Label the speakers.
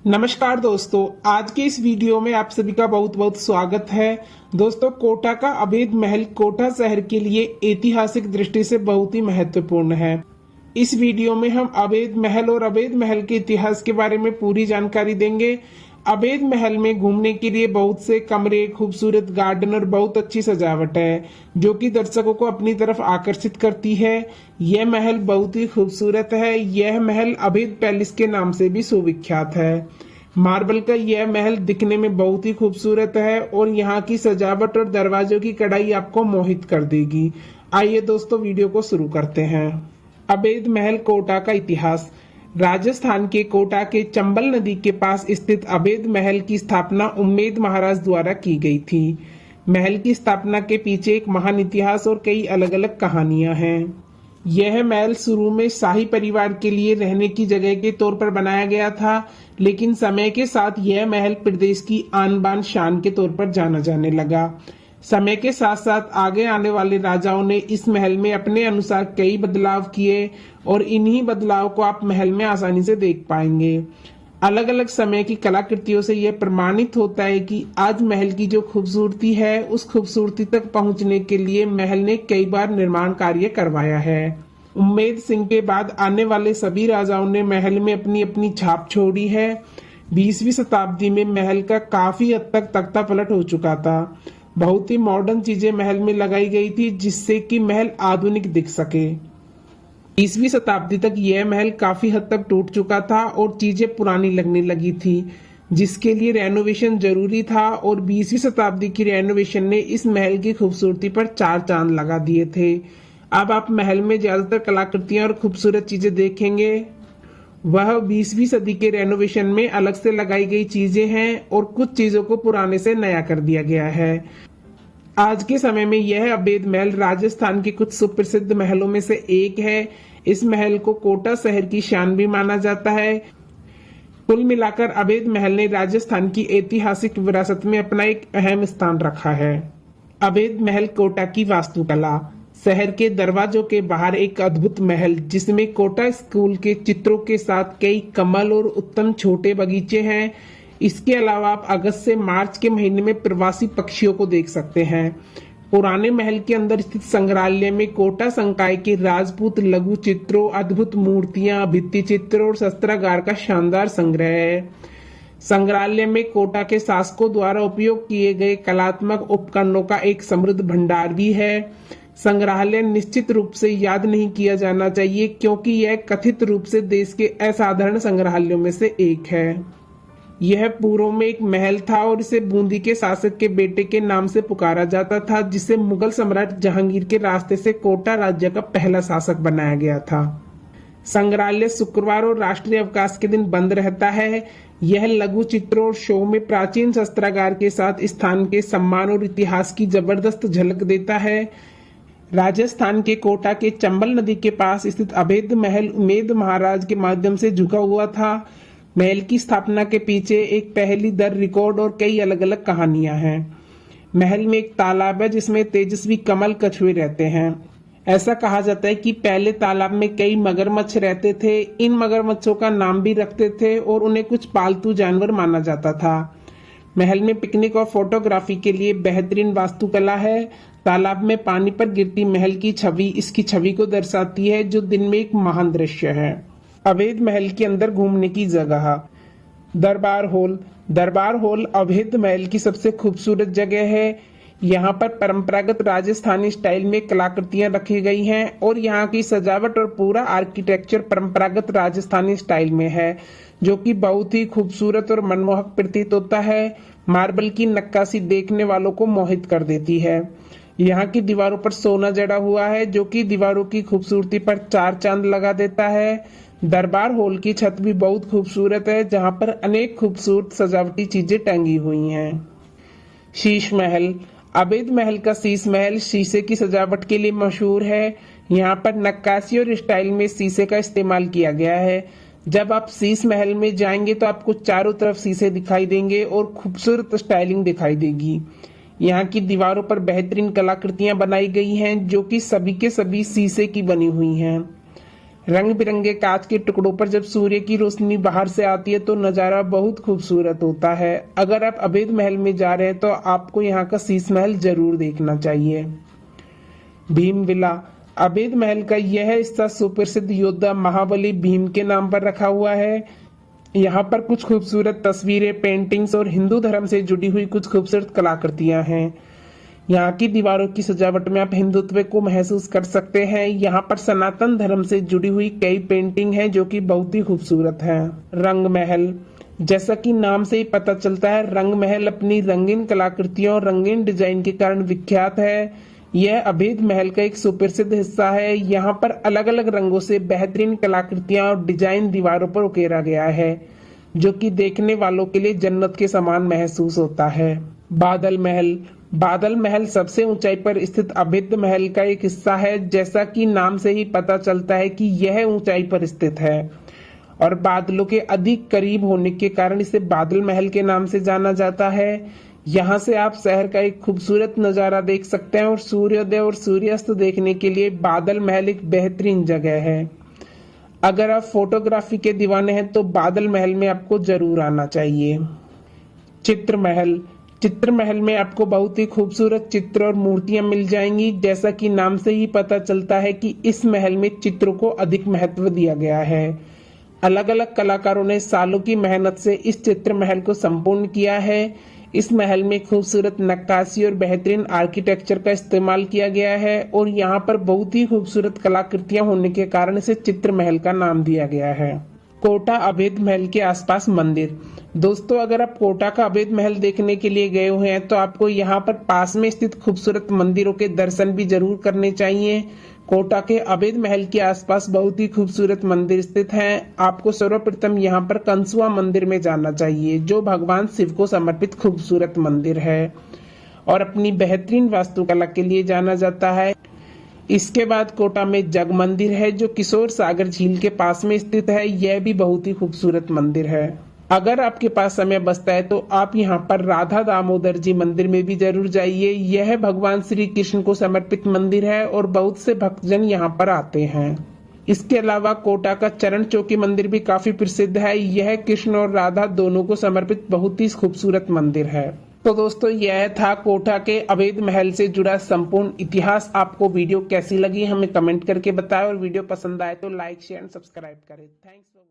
Speaker 1: नमस्कार दोस्तों, आज के इस वीडियो में आप सभी का बहुत बहुत स्वागत है। दोस्तों, कोटा का अवैध महल कोटा शहर के लिए ऐतिहासिक दृष्टि से बहुत ही महत्वपूर्ण है। इस वीडियो में हम अवैध महल और अवैध महल के इतिहास के बारे में पूरी जानकारी देंगे। अवैध महल में घूमने के लिए बहुत से कमरे, खूबसूरत गार्डन और बहुत अच्छी सजावट है जो कि दर्शकों को अपनी तरफ आकर्षित करती है। यह महल बहुत ही खूबसूरत है। यह महल अवैध पैलेस के नाम से भी सुविख्यात है। मार्बल का यह महल दिखने में बहुत ही खूबसूरत है और यहाँ की सजावट और दरवाजों की कढ़ाई आपको मोहित कर देगी। आइए दोस्तों, वीडियो को शुरू करते हैं। अवैध महल कोटा का इतिहास। राजस्थान के कोटा के चंबल नदी के पास स्थित अवैध महल की स्थापना उम्मेद महाराज द्वारा की गई थी। महल की स्थापना के पीछे एक महान इतिहास और कई अलग अलग कहानियां हैं। यह महल शुरू में शाही परिवार के लिए रहने की जगह के तौर पर बनाया गया था, लेकिन समय के साथ यह महल प्रदेश की आन बान शान के तौर पर जाना जाने लगा। समय के साथ साथ आगे आने वाले राजाओं ने इस महल में अपने अनुसार कई बदलाव किए और इन्हीं बदलाव को आप महल में आसानी से देख पाएंगे। अलग अलग समय की कलाकृतियों से यह प्रमाणित होता है कि आज महल की जो खूबसूरती है, उस खूबसूरती तक पहुंचने के लिए महल ने कई बार निर्माण कार्य करवाया है। उम्मेद सिंह के बाद आने वाले सभी राजाओं ने महल में अपनी अपनी छाप छोड़ी है। 20वीं शताब्दी में महल का काफी हद तक तख्ता पलट हो चुका था। बहुत ही मॉडर्न चीजें महल में लगाई गई थी जिससे कि महल आधुनिक दिख सके। 20वीं शताब्दी तक यह महल काफी हद तक टूट चुका था और चीजें पुरानी लगने लगी थी, जिसके लिए रेनोवेशन जरूरी था। और 20वीं शताब्दी की रेनोवेशन ने इस महल की खूबसूरती पर चार चांद लगा दिए थे। अब आप महल में ज्यादातर कलाकृतियां और खूबसूरत चीजें देखेंगे, वह 20वीं सदी के रेनोवेशन में अलग से लगाई गई चीजें हैं और कुछ चीजों को पुराने से नया कर दिया गया है। आज के समय में यह अवैध महल राजस्थान के कुछ सुप्रसिद्ध महलों में से एक है। इस महल को कोटा शहर की शान भी माना जाता है। कुल मिलाकर अवैध महल ने राजस्थान की ऐतिहासिक विरासत में अपना एक अहम स्थान रखा है। अवैध महल कोटा की वास्तुकला। शहर के दरवाजों के बाहर एक अद्भुत महल जिसमें कोटा स्कूल के चित्रों के साथ कई कमल और उत्तम छोटे बगीचे हैं। इसके अलावा आप अगस्त से मार्च के महीने में प्रवासी पक्षियों को देख सकते हैं। पुराने महल के अंदर स्थित संग्रहालय में कोटा संकाय के राजपूत लघु चित्रों, अद्भुत मूर्तियां, भित्ति चित्र और शस्त्रागार का शानदार संग्रह है। संग्रहालय में कोटा के शासकों द्वारा उपयोग किए गए कलात्मक उपकरणों का एक समृद्ध भंडार भी है। संग्रहालय निश्चित रूप से याद नहीं किया जाना चाहिए क्योंकि यह कथित रूप से देश के असाधारण संग्रहालयों में से एक है। यह पूर्व में एक महल था और इसे बूंदी के शासक के बेटे के नाम से पुकारा जाता था, जिसे मुगल सम्राट जहांगीर के रास्ते से कोटा राज्य का पहला शासक बनाया गया था। संग्रहालय शुक्रवार और राष्ट्रीय अवकाश के दिन बंद रहता है। यह लघु चित्रों और शो में प्राचीन शस्त्रागार के साथ स्थान के सम्मान और इतिहास की जबरदस्त झलक देता है। राजस्थान के कोटा के चंबल नदी के पास स्थित अवैध महल उम्मेद महाराज के माध्यम से झुका हुआ था। महल की स्थापना के पीछे एक पहेली दर रिकॉर्ड और कई अलग अलग कहानियां हैं। महल में एक तालाब है जिसमें तेजस्वी कमल कछुए रहते हैं। ऐसा कहा जाता है कि पहले तालाब में कई मगरमच्छ रहते थे। इन मगरमच्छों का नाम भी रखते थे और उन्हें कुछ पालतू जानवर माना जाता था। महल में पिकनिक और फोटोग्राफी के लिए बेहतरीन वास्तुकला है। तालाब में पानी पर गिरती महल की छवि इसकी छवि को दर्शाती है, जो दिन में एक महान दृश्य है। अवैध महल के अंदर घूमने की जगह। दरबार हॉल। दरबार हॉल अवैध महल की सबसे खूबसूरत जगह है। यहाँ पर परंपरागत राजस्थानी स्टाइल में कलाकृतियां रखी गई हैं और यहाँ की सजावट और पूरा आर्किटेक्चर परंपरागत राजस्थानी स्टाइल में है, जो कि बहुत ही खूबसूरत और मनमोहक प्रतीत होता है। मार्बल की नक्काशी देखने वालों को मोहित कर देती है। यहाँ की दीवारों पर सोना जड़ा हुआ है, जो कि दीवारों की खूबसूरती पर चार चांद लगा देता है। दरबार हॉल की छत भी बहुत खूबसूरत है, जहाँ पर अनेक खूबसूरत सजावटी चीजें टंगी हुई हैं। शीश महल। अवैध महल का शीश महल शीशे की सजावट के लिए मशहूर है। यहाँ पर नक्काशी और स्टाइल में शीशे का इस्तेमाल किया गया है। जब आप शीश महल में जाएंगे तो आपको चारों तरफ शीशे दिखाई देंगे और खूबसूरत स्टाइलिंग दिखाई देगी। यहाँ की दीवारों पर बेहतरीन कलाकृतियां बनाई गई हैं, जो कि सभी के सभी शीशे की बनी हुई हैं। रंग बिरंगे कांच के टुकड़ों पर जब सूर्य की रोशनी बाहर से आती है तो नज़ारा बहुत खूबसूरत होता है। अगर आप अवैध महल में जा रहे हैं तो आपको यहाँ का शीश महल जरूर देखना चाहिए। भीमविला अवैध महल का यह हिस्सा सुप्रसिद्ध योद्धा महाबली भीम के नाम पर रखा हुआ है। यहाँ पर कुछ खूबसूरत तस्वीरें, पेंटिंग्स और हिंदू धर्म से जुड़ी हुई कुछ खूबसूरत कलाकृतियां हैं। यहाँ की दीवारों की सजावट में आप हिंदुत्व को महसूस कर सकते हैं। यहाँ पर सनातन धर्म से जुड़ी हुई कई पेंटिंग हैं जो कि बहुत ही खूबसूरत हैं। रंग महल, जैसा कि नाम से ही पता चलता है, रंग महल अपनी रंगीन कलाकृतियों और रंगीन डिजाइन के कारण विख्यात है। यह अवैध महल का एक सुप्रसिद्ध हिस्सा है। यहाँ पर अलग अलग रंगों से बेहतरीन कलाकृतियां और डिजाइन दीवारों पर उकेरा गया है, जो कि देखने वालों के लिए जन्नत के समान महसूस होता है। बादल महल, बादल महल सबसे ऊंचाई पर स्थित अवैध महल का एक हिस्सा है। जैसा कि नाम से ही पता चलता है कि यह ऊंचाई पर स्थित है और बादलों के अधिक करीब होने के कारण इसे बादल महल के नाम से जाना जाता है। यहाँ से आप शहर का एक खूबसूरत नज़ारा देख सकते हैं और सूर्योदय और सूर्यास्त देखने के लिए बादल महल एक बेहतरीन जगह है। अगर आप फोटोग्राफी के दीवाने हैं तो बादल महल में आपको जरूर आना चाहिए। चित्र महल, चित्र महल में आपको बहुत ही खूबसूरत चित्र और मूर्तियां मिल जाएंगी। जैसा कि नाम से ही पता चलता है कि इस महल में चित्रों को अधिक महत्व दिया गया है। अलग अलग कलाकारों ने सालों की मेहनत से इस चित्र महल को संपूर्ण किया है। इस महल में खूबसूरत नक्काशी और बेहतरीन आर्किटेक्चर का इस्तेमाल किया गया है और यहाँ पर बहुत ही खूबसूरत कलाकृतियां होने के कारण इसे चित्र महल का नाम दिया गया है। कोटा अवैध महल के आसपास मंदिर, दोस्तों अगर आप कोटा का अवैध महल देखने के लिए गए हुए हैं तो आपको यहाँ पर पास में स्थित खूबसूरत मंदिरों के दर्शन भी जरूर करने चाहिए। कोटा के अवैध महल के आसपास बहुत ही खूबसूरत मंदिर स्थित हैं। आपको सर्वप्रथम यहाँ पर कंसुआ मंदिर में जाना चाहिए, जो भगवान शिव को समर्पित खूबसूरत मंदिर है और अपनी बेहतरीन वास्तुकला के लिए जाना जाता है। इसके बाद कोटा में जग मंदिर है जो किशोर सागर झील के पास में स्थित है। यह भी बहुत ही खूबसूरत मंदिर है। अगर आपके पास समय बचता है तो आप यहाँ पर राधा दामोदर जी मंदिर में भी जरूर जाइए। यह भगवान श्री कृष्ण को समर्पित मंदिर है और बहुत से भक्तजन यहाँ पर आते हैं। इसके अलावा कोटा का चरण चौकी मंदिर भी काफी प्रसिद्ध है। यह कृष्ण और राधा दोनों को समर्पित बहुत ही खूबसूरत मंदिर है। तो दोस्तों यह था कोटा के अवैध महल से जुड़ा संपूर्ण इतिहास। आपको वीडियो कैसी लगी हमें कमेंट करके बताएं और वीडियो पसंद आए तो लाइक शेयर एंड सब्सक्राइब करें। Thanks for